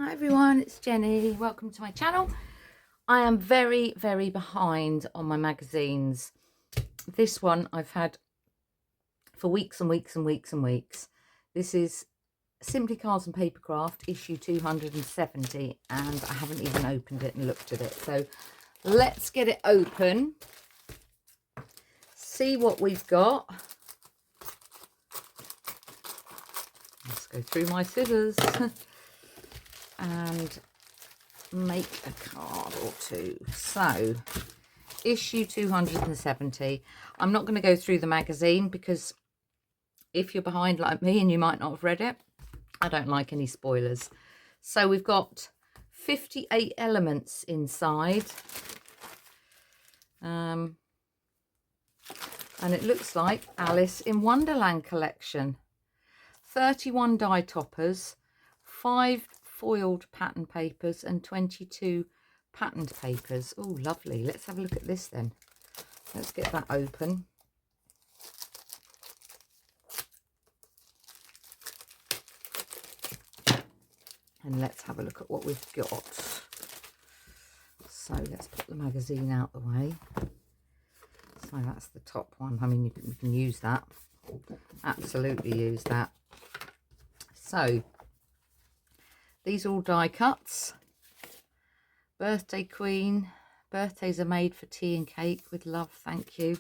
Hi everyone, it's Jenny. Welcome to my channel. I am very behind on my magazines. This one I've had for weeks and weeks and weeks and weeks. This is Simply Cards and Papercraft issue 270 and I haven't even opened it and looked at it. So let's get it open, see what we've got. Let's go through my scissors and make a card or two. So issue 270. I'm not going to go through the magazine because if you're behind like me and you might not have read it, I don't like any spoilers. So we've got 58 elements inside, and it looks like Alice in Wonderland collection. 31 die toppers, 5 foiled pattern papers and 22 patterned papers. Oh, lovely. Let's have a look at this then. Let's get that open. And let's have a look at what we've got. So let's put the magazine out the way. So that's the top one. I mean, you can use that. Absolutely use that. So these are all die cuts. Birthday Queen. Birthdays are made for tea and cake with love, thank you.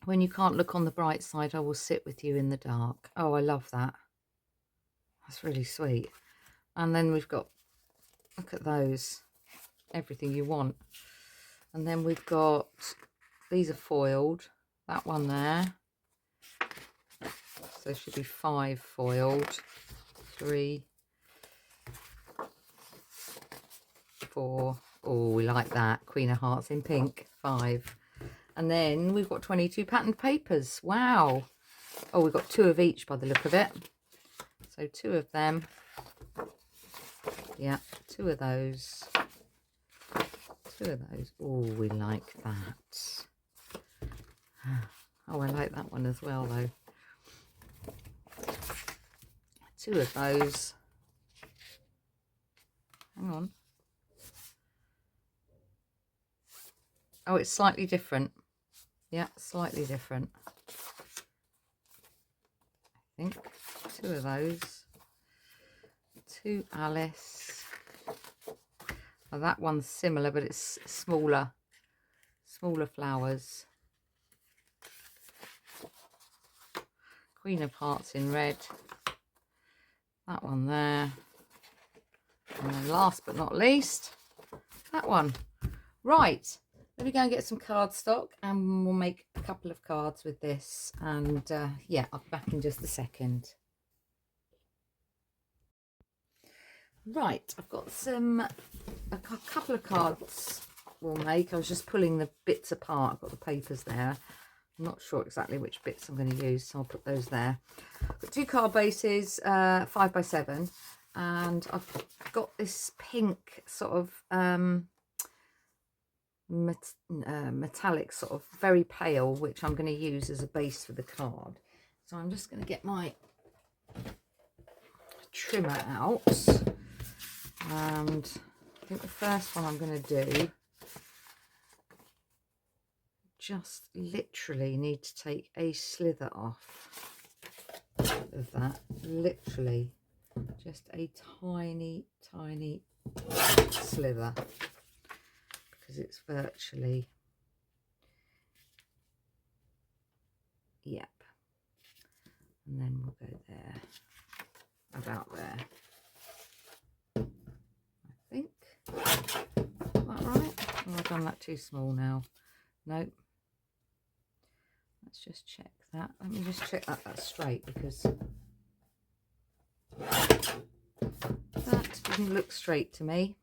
When you can't look on the bright side, I will sit with you in the dark. Oh, I love that. That's really sweet. And then we've got, look at those, everything you want. And then we've got, these are foiled, that one there. So there should be 5 foiled, 3, 4. Oh, we like that. Queen of Hearts in pink, 5. And then we've got 22 patterned papers. Wow. Oh, we've got 2 of each by the look of it. So 2 of them. Yeah, 2 of those. 2 of those. Oh, we like that. Oh, I like that one as well, though. 2 of those. Hang on. Oh, it's slightly different. Yeah, slightly different. I think 2 of those. 2 Alice. Oh, that one's similar, but it's smaller flowers. Queen of Hearts in red. That one there. And then last but not least, that one. Right, let me go and get some cardstock and we'll make a couple of cards with this. And yeah, I'll be back in just a second. Right, I've got a couple of cards we'll make. I was just pulling the bits apart. I've got the papers there. I'm not sure exactly which bits I'm going to use, so I'll put those there. Got 2 card bases, 5x7, and I've got this pink sort of metallic, sort of very pale, which I'm going to use as a base for the card. So I'm just going to get my trimmer out. And I think the first one I'm going to do, just literally need to take a slither off of that. Literally just a tiny slither, because it's virtually, yep. And then we'll go there, about there. I think. Is that right? Oh, I've done that too small now. Nope. Let's just check that. Let me just check that that's straight, because that didn't look straight to me.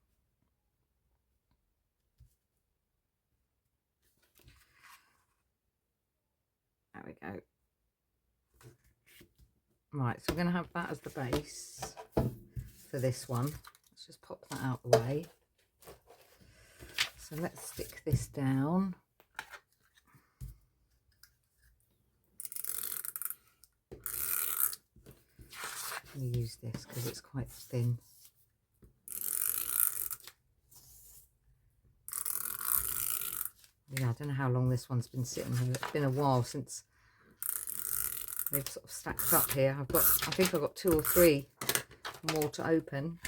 There we go. Right, so we're going to have that as the base for this one. Let's just pop that out the way. So let's stick this down. I'm going to use this because it's quite thin. Yeah, I don't know how long this one's been sitting here. It's been a while since they've sort of stacked up here. I think I've got 2 or 3 more to open.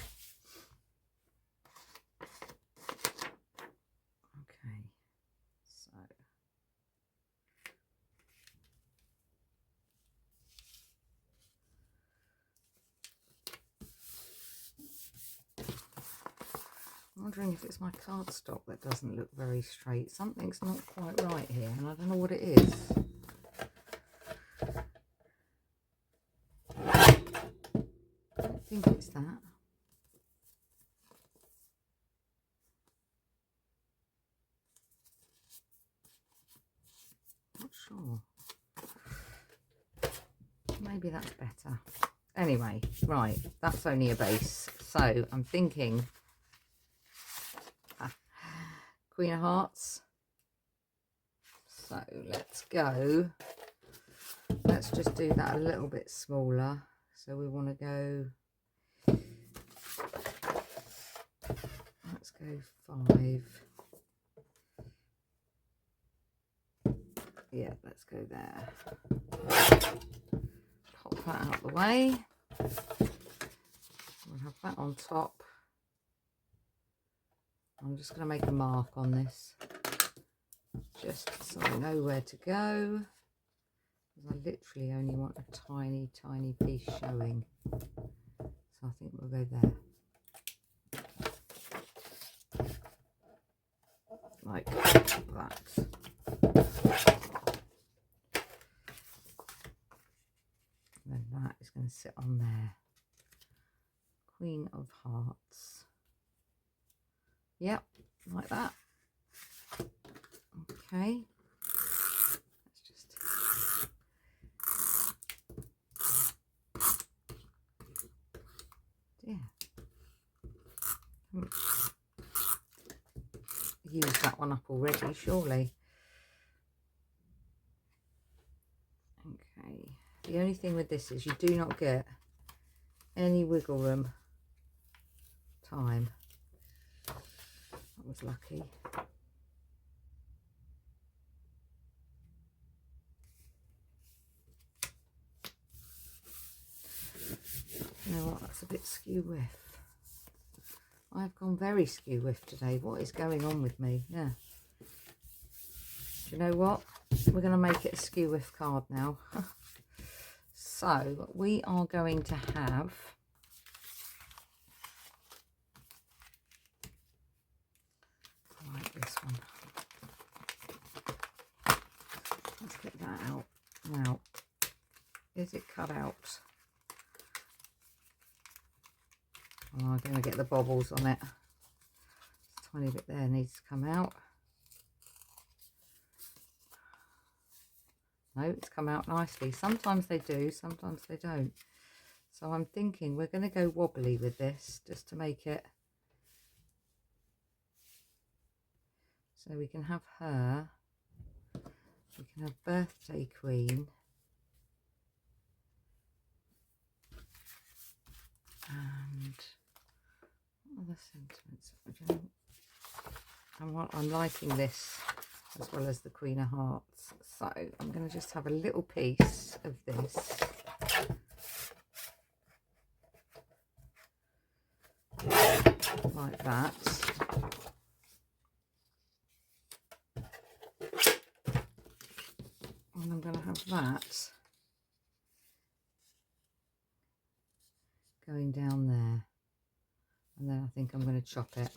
Okay, so I'm wondering if it's my cardstock that doesn't look very straight. Something's not quite right here, and I don't know what it is. I don't think it's that. Not sure. Maybe that's better. Anyway, right, that's only a base. So I'm thinking Queen of Hearts. So let's go. Let's just do that a little bit smaller. So we want to go, let's go 5. Yeah, let's go there. Pop that out of the way. We'll have that on top. I'm just going to make a mark on this, just so I know where to go. I literally only want a tiny, tiny piece showing. So I think we'll go there. Like that. And then that is going to sit on there. Queen of Hearts. Yep, like that. Okay. Let's just... Yeah. Used that one up already, surely. Okay. The only thing with this is you do not get any wiggle room time. That was lucky. You know what, that's a bit skew whiff. I've gone very skew whiff today. What is going on with me? Yeah. Do you know what? We're going to make it a skew whiff card now. So we are going to have... I like this one. Let's get that out. Now, is it cut out? Oh, I'm going to get the bobbles on it. A tiny bit there needs to come out. No, it's come out nicely. Sometimes they do, sometimes they don't. So I'm thinking we're going to go wobbly with this just to make it so we can have her. We can have Birthday Queen. And what other sentiments? I'm liking this as well as the Queen of Hearts. So I'm going to just have a little piece of this. Like that. And I'm going to have that going down there. And then I think I'm going to chop it.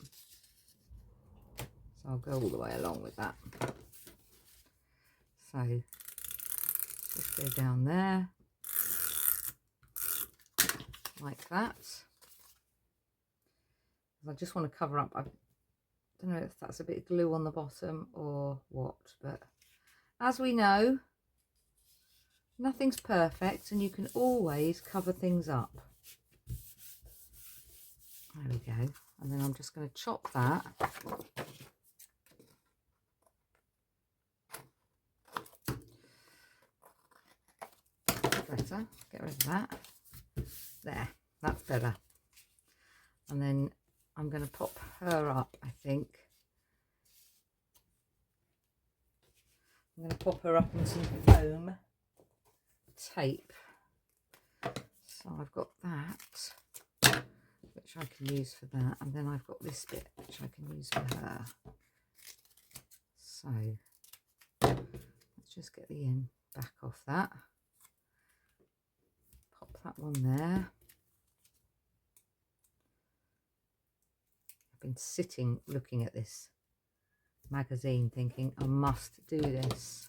So I'll go all the way along with that. So just go down there like that. I just want to cover up. I don't know if that's a bit of glue on the bottom or what, but as we know, nothing's perfect and you can always cover things up. There we go. And then I'm just going to chop that. Better. Get rid of that. There, that's better. And then I'm going to pop her up, I think. I'm going to pop her up on some foam tape. So I've got that, which I can use for that. And then I've got this bit, which I can use for her. So let's just get the end back off that. Pop that one there. I've been sitting looking at this magazine thinking I must do this,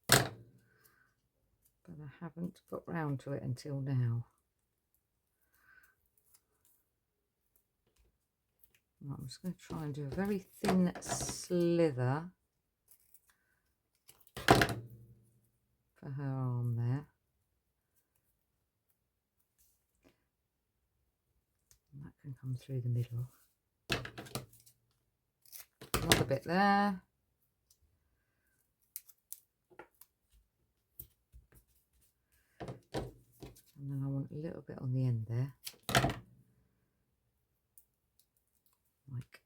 but I haven't got round to it until now. Right, I'm just going to try and do a very thin slither for her arm there. And that can come through the middle. Another bit there. And then I want a little bit on the end there. Like,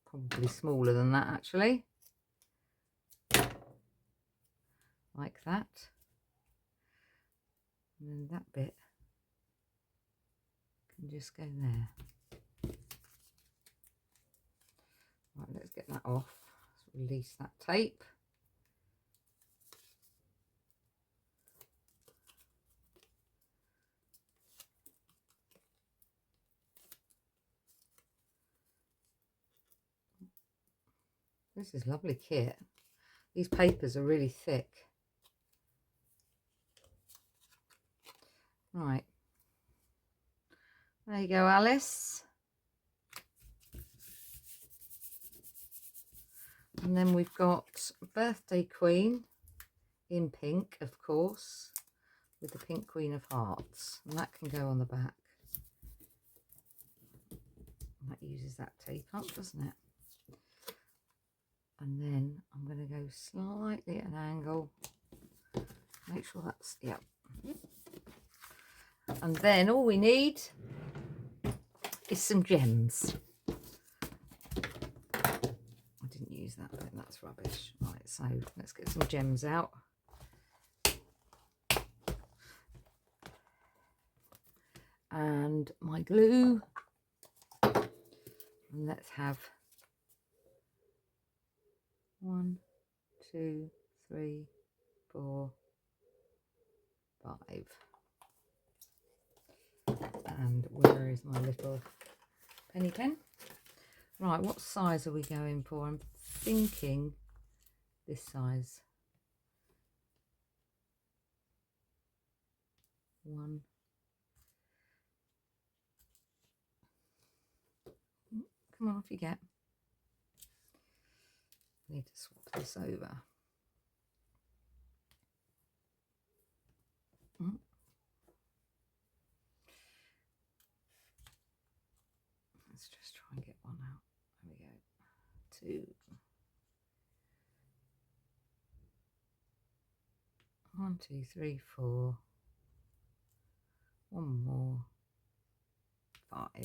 probably smaller than that actually. Like that. And then that bit can just go there. Right, let's get that off. Let's release that tape. This is lovely kit. These papers are really thick. Right. There you go, Alice. And then we've got Birthday Queen in pink, of course, with the pink Queen of Hearts. And that can go on the back. And that uses that tape up, doesn't it? And then I'm going to go slightly at an angle. Make sure that's, yeah. And then all we need is some gems. I didn't use that bit, that's rubbish. Right, so let's get some gems out. And my glue. And let's have 1, 2, 3, 4, 5. And where is my little penny pen? Right, what size are we going for? I'm thinking this size. 1. Come on, off you get. I need to swap this over. Let's just try and get one out. There we go. 2. 1, 2, 3, 4. One more. 5. I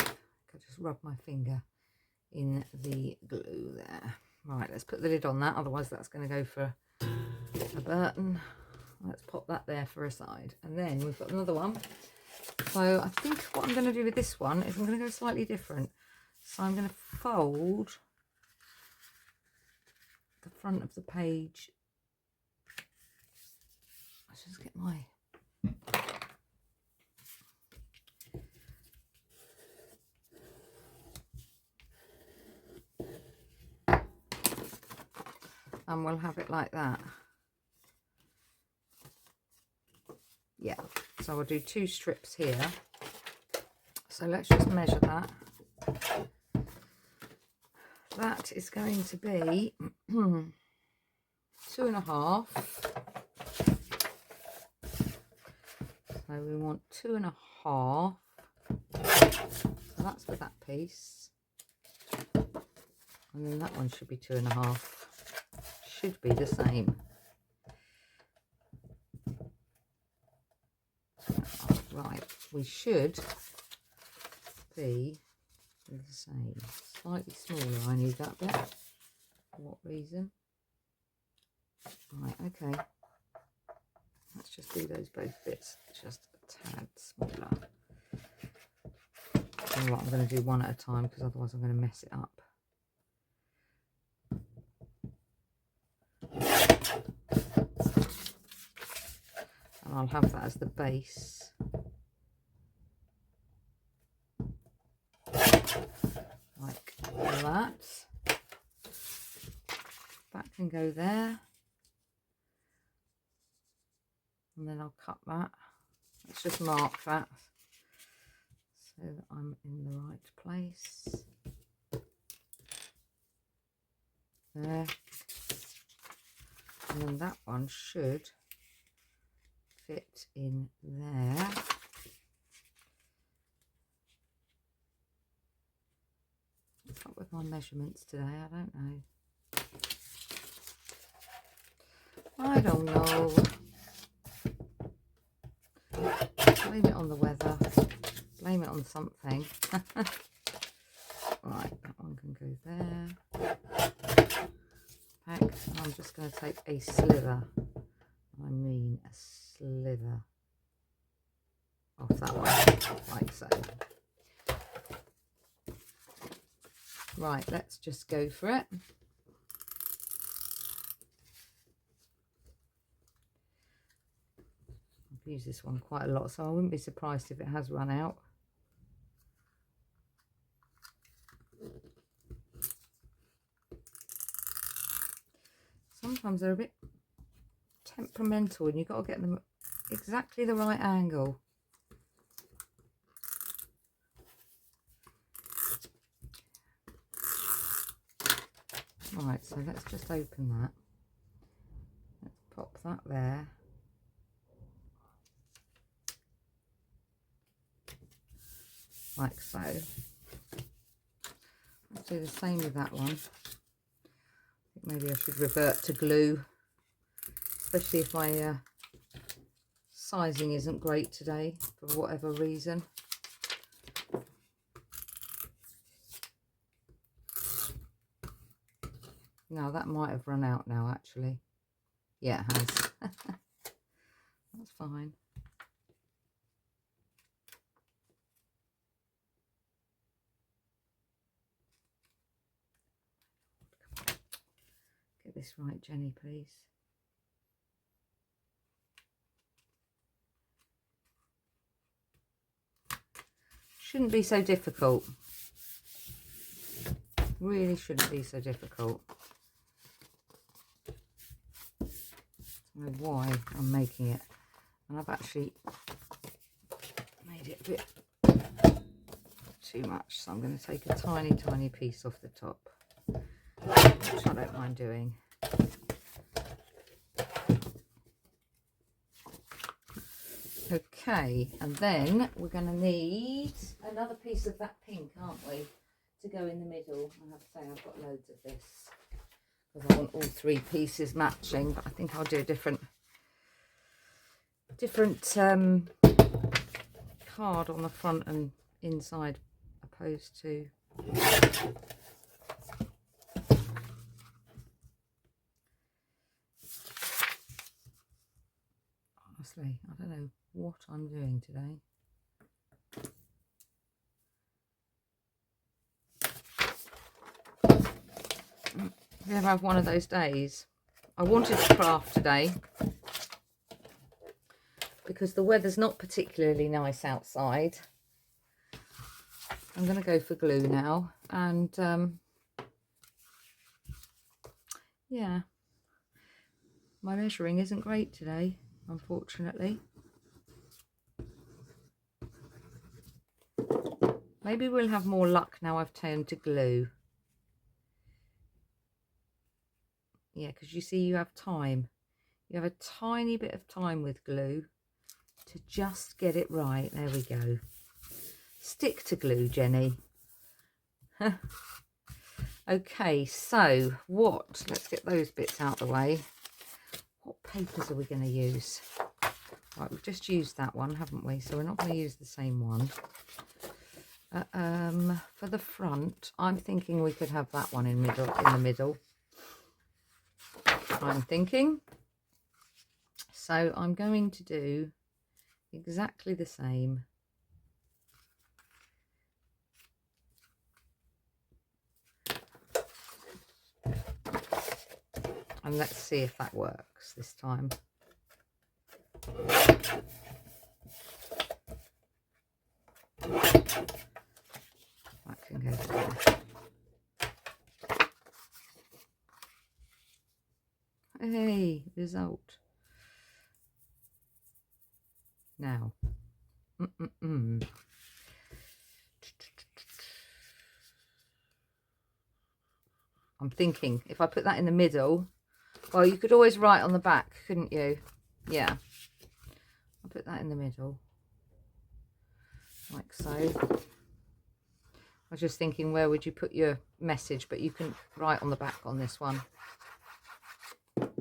could just rub my finger in the glue there. Right, let's put the lid on that, otherwise that's going to go for a Burton. Let's pop that there for a side. And then we've got another one. So I think what I'm going to do with this one is I'm going to go slightly different. So I'm going to fold the front of the page. Let's just get my... And we'll have it like that. Yeah, so I'll do 2 strips here. So let's just measure that. That is going to be 2.5. So we want 2.5. So that's for that piece. And then that one should be 2.5. Should be the same. Right, we should be the same. Slightly smaller, I need that bit. For what reason? Right, okay. Let's just do those both bits just a tad smaller. All right, I'm going to do one at a time because otherwise I'm going to mess it up. And I'll have that as the base. Like that. That can go there. And then I'll cut that. Let's just mark that so that I'm in the right place. There. And then that one should fit in there. What's up with my measurements today? I don't know. I don't know. Blame it on the weather. Blame it on something. Right, that one can go there. And I'm just going to take a slither. I mean a slither off that one, like so. Right, let's just go for it. I've used this one quite a lot, so I wouldn't be surprised if it has run out. Sometimes they're a bit temperamental and you've got to get them exactly the right angle. Right, so let's just open that. Let's pop that there. Like so. Let's do the same with that one. I think maybe I should revert to glue, especially if my sizing isn't great today for whatever reason. No, that might have run out now actually. Yeah, it has. That's fine. Get this right, Jenny, please. Shouldn't be so difficult. Really shouldn't be so difficult. I don't know why I'm making it, and I've actually made it a bit too much, so I'm going to take a tiny piece off the top, which I don't mind doing. Okay, and then we're going to need another piece of that pink, aren't we, to go in the middle. I have to say I've got loads of this because I want all three pieces matching, but I think I'll do a different card on the front and inside opposed to honestly, I don't know what I'm doing today. If you ever have one of those days, I wanted to craft today because the weather's not particularly nice outside. I'm going to go for glue now, and yeah, my measuring isn't great today, unfortunately. Maybe we'll have more luck now I've turned to glue. Yeah, because you see, you have time. You have a tiny bit of time with glue to just get it right. There we go. Stick to glue, Jenny. Okay, so let's get those bits out of the way. What papers are we going to use? Right, we've just used that one, haven't we? So we're not going to use the same one. For the front, I'm thinking we could have that one in the middle. I'm thinking. So I'm going to do exactly the same. And let's see if that works this time. That can go there. Hey, result. Now. I'm thinking if I put that in the middle, well, you could always write on the back, couldn't you? Yeah. I'll put that in the middle. Like so. I was just thinking, where would you put your message? But you can write on the back on this one. Doesn't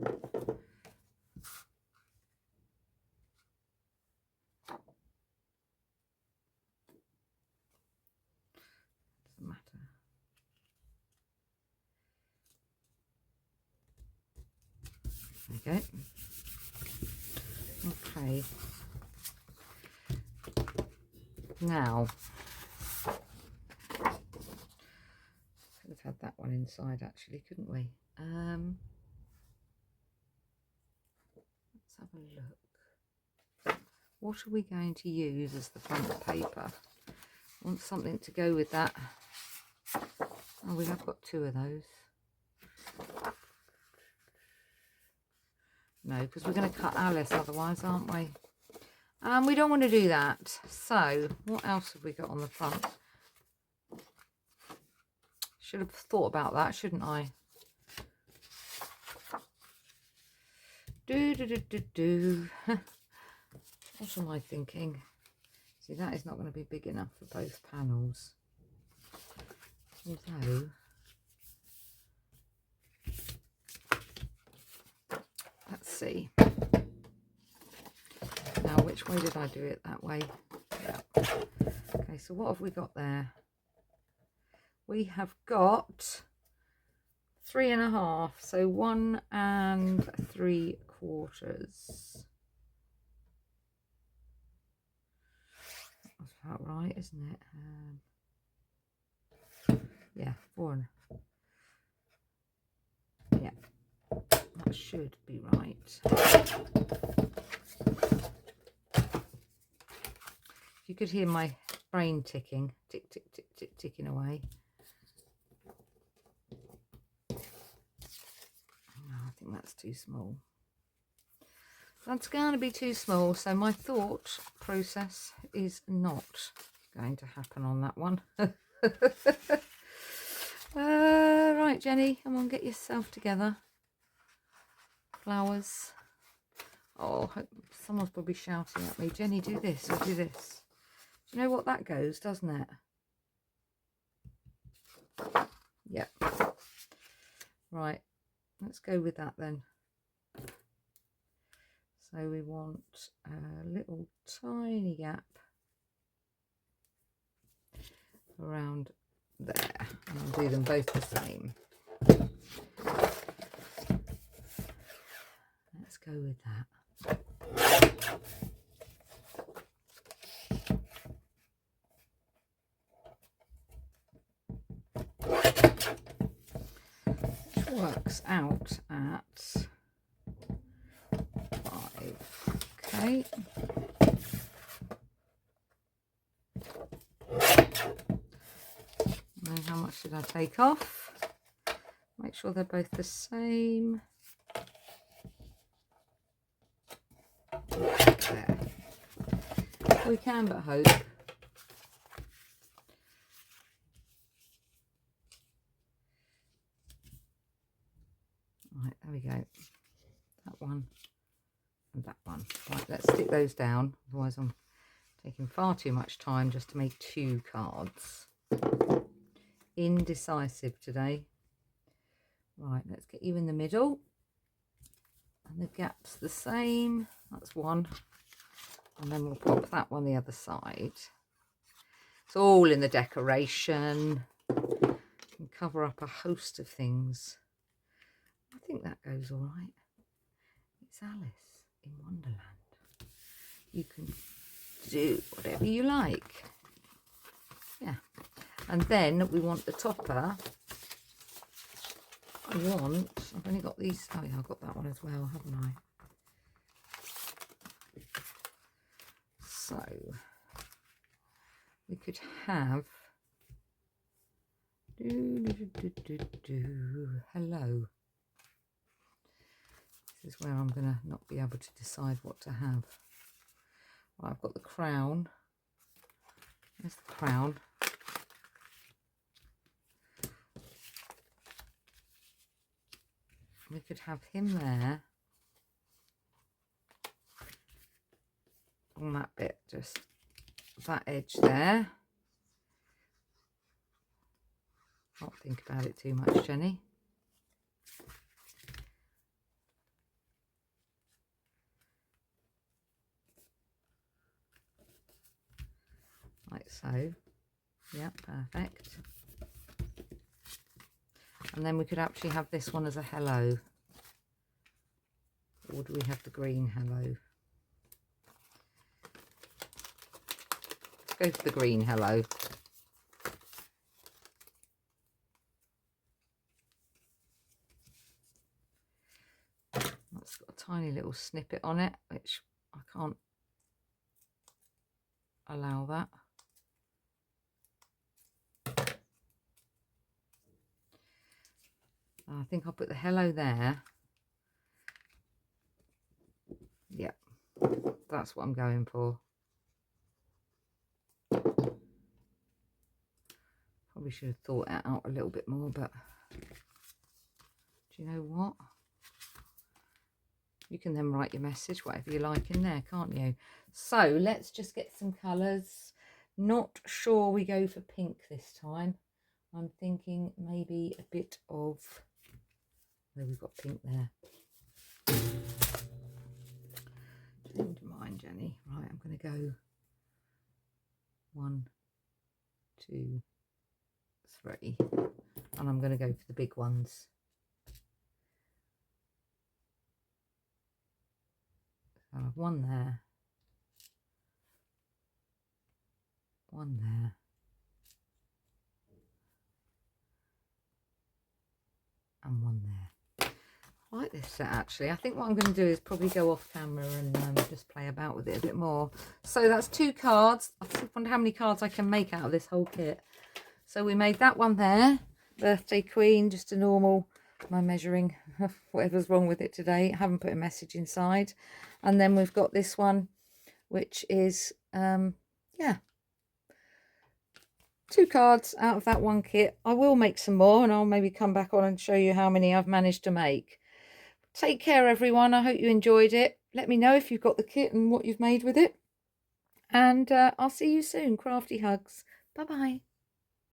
matter. There you go. Okay. Now, could have had that one inside actually, couldn't we? Let's have a look. What are we going to use as the front paper? I want something to go with that. Oh, we have got two of those. No, because we're going to cut Alice otherwise, aren't we? And we don't want to do that. So, what else have we got on the front? Should have thought about that, shouldn't I? What am I thinking? See, that is not going to be big enough for both panels. Although, let's see. Now, which way did I do it? That way. Yeah. Okay, so what have we got there? We have got 3.5, so 1 3/4. That's about right, isn't it? Yeah, 4. Yeah, that should be right. You could hear my brain ticking, tick, tick, tick, tick, ticking away. No, I think that's too small. That's going to be too small, so my thought process is not going to happen on that one. Right, Jenny, come on, get yourself together. Flowers. Oh, someone's probably shouting at me. Jenny, do this or do this. Do you know what that goes, doesn't it? Yep. Right, let's go with that then. So we want a little tiny gap around there. And I'll do them both the same. Let's go with that. Which works out at 5. Okay. And how much did I take off? Make sure they're both the same. There. We can but hope. Right, there we go. That one and that one. Right, let's stick those down. Otherwise I'm taking far too much time just to make 2 cards. Indecisive today. Right, let's get you in the middle. And the gap's the same. That's 1. And then we'll pop that one the other side. It's all in the decoration. Can cover up a host of things. I think that goes all right. It's Alice in Wonderland. You can do whatever you like. Yeah. And then we want the topper. I've only got these. Oh yeah, I've got that one as well, haven't I? So we could have hello. This is where I'm gonna not be able to decide what to have. Right, I've got the crown. There's the crown. We could have him there. On that bit, just that edge there. Not think about it too much, Jenny. Like so. Yeah, perfect. And then we could actually have this one as a hello. Or do we have the green hello? Let's go for the green hello. That's got a tiny little snippet on it, which I can't allow that. I think I'll put the hello there. Yep, that's what I'm going for. Probably should have thought it out a little bit more, but do you know what? You can then write your message, whatever you like in there, can't you? So let's just get some colours. Not sure we go for pink this time. I'm thinking maybe a bit of... Where we've got pink there. Don't mind, Jenny. Right, I'm going to go 1, 2, 3, and I'm going to go for the big ones. So I'll have one there, one there, and one there. I like this set actually. I think what I'm going to do is probably go off camera and just play about with it a bit more. So that's 2 cards. I wonder how many cards I can make out of this whole kit. So we made that one there, Birthday Queen, just a normal, my measuring, whatever's wrong with it today. I haven't put a message inside. And then we've got this one, which is, yeah, 2 cards out of that one kit. I will make some more and I'll maybe come back on and show you how many I've managed to make. Take care, everyone. I hope you enjoyed it. Let me know if you've got the kit and what you've made with it. And I'll see you soon. Crafty hugs. Bye-bye.